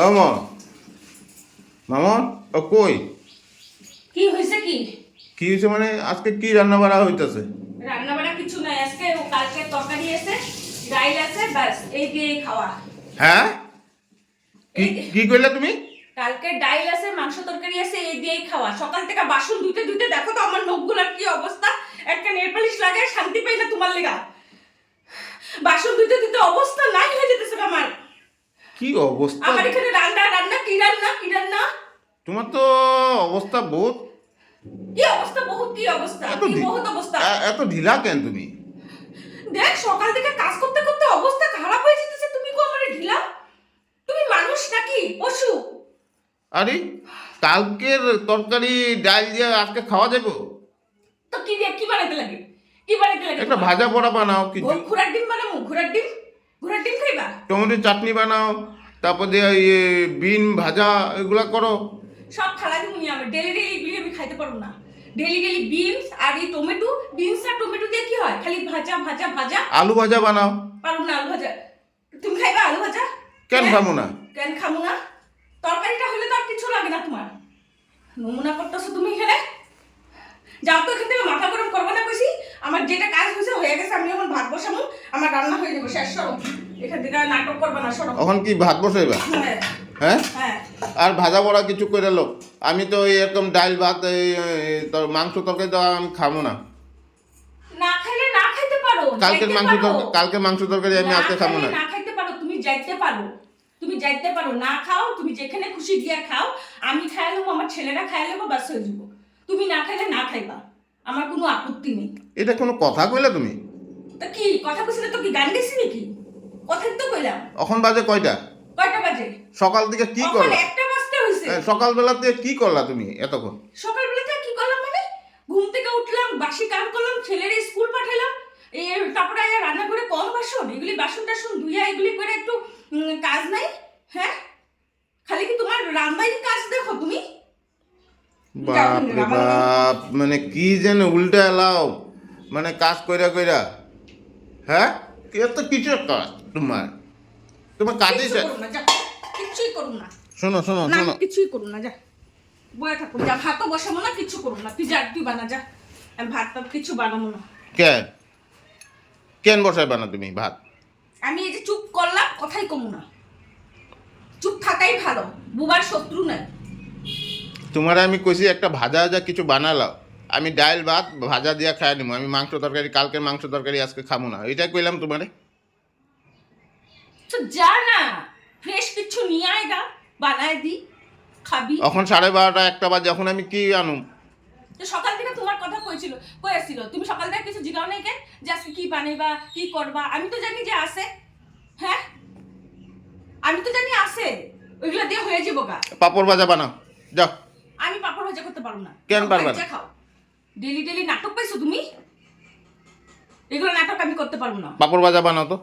ও মা, মামা, ও কই? কি হয়েছে কি? কি হয়েছে মানে আজকে কি রান্না বাড়া হইতেছে? রান্না বান্না কিছু নাই আজকে। ও কালকে তরকারি আছে, ডাইল আছে, ব্যাস এই দিয়ে খাওয়া। হ্যাঁ, কি এই কি কইলা তুমি? কালকে ডাইল আছে, মাংস তরকারি আছে, এই দিয়েই খাওয়া। সকাল থেকে বাসন ধুতে ধুতে দেখো তো আমার নখগুলোর কি অবস্থা। একটা নেল পালিশ লাগায় শান্তি পাই না তোমার লেগা। বাসন ধুতে ধুতে অবস্থা নাই হয়ে যেতেছে আমার। কি অবস্থা? আমার এখানে রান্না রান্না কি রান্না কি রান্না। তোমার তো অবস্থা বহুত। কি অবস্থা? বহুত কি অবস্থা? এত কি বহুত অবস্থা? এত ঢিলা কেন তুমি? দেখ সকাল থেকে কাজ করতে করতে অবস্থা খারাপ হয়ে যেতেছে, তুমি কো আমারে ঢিলা? তুমি মানুষ নাকি পশু? আরে, কালকের তরকারি ডাল দিয়ে আজকে খাওয়া যাবে? তো কি দিয়ে কি বানাইতে লাগে? কি বানাইতে লাগে? একটা ভাজা পোড়া বানাও, কিছু ঘোড়ার ডিম বানাবো? ঘোড়ার ডিম? ঘোড়ার ডিম খাইবা? টমেটো চাটনি বানাও, তারপর দিয়ে ইয়ে বিন ভাজা, এগুলা করো। সব খালা দিমুনি। আমার ডেলি ডেলি এগুলি আমি খাইতে পারবো না। ডেলি ডেলি বিনস আর এই টমেটো, বিনস আর টমেটো দিয়ে কি হয়? খালি ভাজা ভাজা ভাজা। আলু ভাজা বানাও। পারবো না আলু ভাজা। তুমি খাইবা আলু ভাজা? কেন হ্যাঁ? খাবো না? কেন খাবো না? তরকারিটা হলে তো আর কিছু লাগে না তোমার। নমুনা করতেছো তুমি এখানে। যাও তো এখান থেকে, মাথা গরম করবো না কইছি। আমার যেটা কাজ হয়েছে হয়ে গেছে, আমি এখন ভাত বসাবো, আমার রান্না হয়ে যাবে, শেষ। সরো এখান থেকে, আর নাটক করবে না, সরো। এখন কি ভাত বসাইবা? হ্যাঁ হ্যাঁ, হ্যাঁ। আর ভাজা পোড়া কিছু করে লো। আমি তো এরকম ডাল ভাত মাংস তরকারি তো আমি খাবো না। না খাইলে না খাইতে পারো, কালকের যাইতে মাংস পারো। তরকারি, কালকের মাংস তরকারি আমি আজকে খাবো খাইলে না। না খাইতে পারো, তুমি যাইতে পারো। তুমি যাইতে পারো, না খাও, তুমি যেখানে খুশি গিয়া খাও। আমি খাইলেও, আমার ছেলেরা খাইলেও বাস হয়ে যাবো। তুমি না খাইলে না খাইবা, আমার কোনো আপত্তি নেই। এটা কোনো কথা কইলা তুমি? তা কি কথা কইছিলে? তো কি গান গেছি নাকি? কথাই তো কইলাম। এখন বাজে কয়টা? কয়টা বাজে? সকাল থেকে কি এখন করলা? একটা বাজতে হইছে। সকালবেলা থেকে কি করলা তুমি এতক্ষণ? সকালবেলাতে কি করলাম মানে? ঘুম থেকে উঠলাম, বাসি কাম করলাম, ছেলের স্কুল পাঠালাম। এই তারপরে রান্না করে কম বাসন, এগুলি বাসন টাসন ধুইয়া এগুলি করে একটু কাজ নাই? হ্যাঁ, খালি কি তোমার রান্নাই কাজ দেখো তুমি? বাপ রে বাপ, মানে কি যেন উল্টা এলাও, মানে কাজ কইরা কইরা। হ্যাঁ, এত কিসের কাজ তোমার? তোমার কাজই কিচ্ছু করুন না, যা। কিচ্ছুই করুন না। শোনো শোনো না, শোনো, কিছুই করুন না, যা। বয়ে থাকুন, যা। ভাতও বসাবো না, কিছু করুন না। তুই বানা, যা। আমি ভাত টাত কিছু বানাবো না। কেন কেন বসাইবা না তুমি ভাত? আমি এই যে চুপ করলাম, কথাই কমু না। চুপ থাকাই ভালো, বুবার শত্রু নাই। তোমার আমি কইছি একটা ভাজা ভাজা কিছু বানালাও, আমি ডাল ভাত ভাজা দিয়া খাই নিবো। আমি মাংস তরকারি, কালকের মাংস তরকারি আজকে খাবো না, এটাই কইলাম তোমারে। তো যা না, ফ্রেশ কিছু নিয়ে আয় গা, বানায় দি, খাবি। এখন 12:30 একটা বাজে, এখন আমি কি আনুম? তো সকাল থেকে তোমার কথা কইছিল, তুমি সকাল থেকে কিছু জিগাও নাই কেন? যে আজকে কি বানাইবা, কি করবা? আমি তো জানি যে আছে। হ্যাঁ, আমি তো জানি আছে। ওইগুলা দিয়ে হয়ে যাবো গা। পাপড় ভাজা বানাও, যাও। আমি পাপড় ভাজা করতে পারবো না। কেন পারবা না? খাও। ডেলি ডেলি নাটক পাইছো তুমি? এগুলো নাটক আমি করতে পারবো না। পাপড় ভাজা বানাও তো,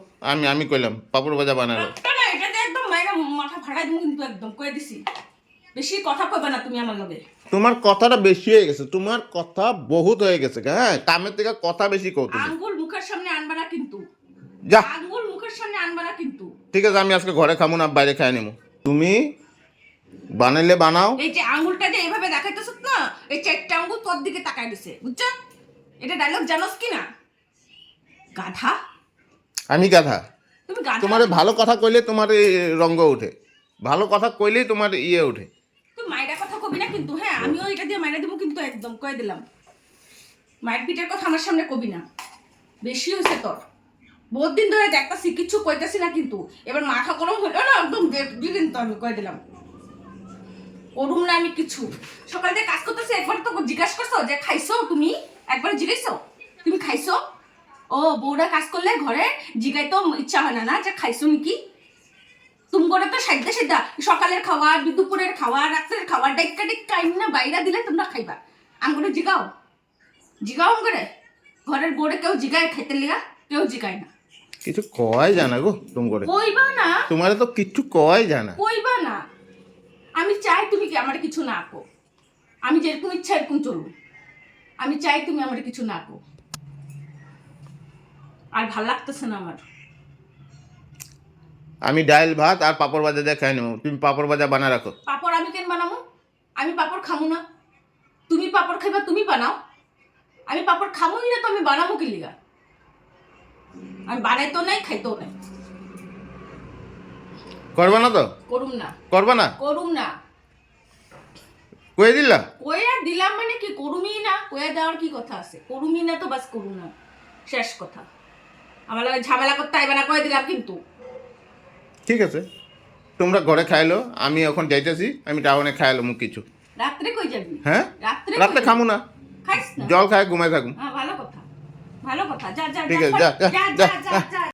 আমি কইলাম পাপড় ভাজা বানালো। না, এটাতে একদম মায়েরা মাথা ফাটাই দিমু কিন্তু, একদম কয়ে দিছি। বেশি কথা কইবা না তুমি আমার লগে। তোমার কথাটা বেশি হয়ে গেছে, তোমার কথা বহুত হয়ে গেছে। হ্যাঁ, কামের থেকে কথা বেশি কও তুমি। আঙ্গুল মুখের সামনে আনবা না কিন্তু। যা, আঙ্গুল মুখের সামনে আনবা না কিন্তু। ঠিক আছে, আমি আজকে ঘরে খাবো না, বাইরে খাই নেবো। তুমি বানাইলে বানাও। এই যে আঙ্গুলটা যে এইভাবে দেখাইতেছ না, এই চারটা আঙ্গুল তোর দিকে তাকায় দিছে, বুঝছো? এটা ডায়লগ জানোস কি না? গাধা। আমি গাধা? তুমি গাধা। তোমার ভালো কথা কইলে তোমার রঙ্গ উঠে, ভালো কথা কইলেই তোমার ইয়ে উঠে। তুই মায়ের কথা কবি না কিন্তু। হ্যাঁ, আমিও এটা দিয়ে মায়েরা দিব কিন্তু, একদম কয়ে দিলাম। মায়ের পিঠের কথা আমার সামনে কবি না। বেশি হয়েছে তোর। বহুত দিন ধরে দেখতাছি, কিচ্ছু কইতাছি না কিন্তু। এবার মাথা গরম হলো না, একদম দিয়ে কিন্তু আমি কয়ে দিলাম। করুম না আমি কিছু। সকাল থেকে কাজ করতেছি, একবার তো জিজ্ঞাসা করছো যে খাইছো তুমি? একবার জিজ্ঞাসো তুমি খাইছো? ও, বউরা কাজ করলে ঘরে জিগাই তো ইচ্ছা হয় না, না যে খাইছো নাকি? তুমি করে তো সাইডা সাইডা সকালের খাওয়া, দুপুরের খাওয়া, রাত্রের খাওয়া ডাইকা ডাইকা না বাইরা দিলে তোমরা খাইবা। আম করে জিগাও, জিগাও আম করে। ঘরের বউরে কেউ জিগায় খাইতে লিগা? কেউ জিগায় না। কিছু কয় জানা গো তুমি করে, কইবা না? তোমার তো কিচ্ছু কয় জানা। কইবা না? আমি চাই তুমি কি আমার কিছু না কো। আমি যেরকম ইচ্ছা এরকম চলবো। আমি চাই তুমি আমার কিছু না কো। আর ভাল লাগতেছে না আমার। আমি ডাইল ভাত আর পাপড় ভাজা দিয়ে খাই নেবো, তুমি পাপড় ভাজা বানা রাখো। পাপড় আমি কেন বানাবো? আমি পাপড় খামু না। তুমি পাপড় খাইবা, তুমি বানাও। আমি পাপড় খামোই না তো আমি বানাবো কি লিগা? আমি বানাইতো নাই, খাইতো নাই। করবা না তো? করুম না, করবা না? করুম না। কয়ে দিলা? কইয়া দিলাম মানে কি, করুমই না। কইয়া দেওয়ার কি কথা আছে? করুমই না তো বাস, করুম না, শেষ কথা। আমার লাগে ঝামেলা করতে আইবা না, কয়ে দিলাম কিন্তু। ঠিক আছে, তোমরা ঘরে খাইলো, আমি এখন যাইতেছি, আমি টাউনে খাইলো মুখ কিছু। রাত্রে কই যাবি? হ্যাঁ, রাত্রে রাতে খামু না, খাইস না? জল খাই ঘুমাই থাকুম। হ্যাঁ, ভালো কথা, ভালো কথা। যা যা ঠিক আছে, যা যা, যা, যা যা, যা যা।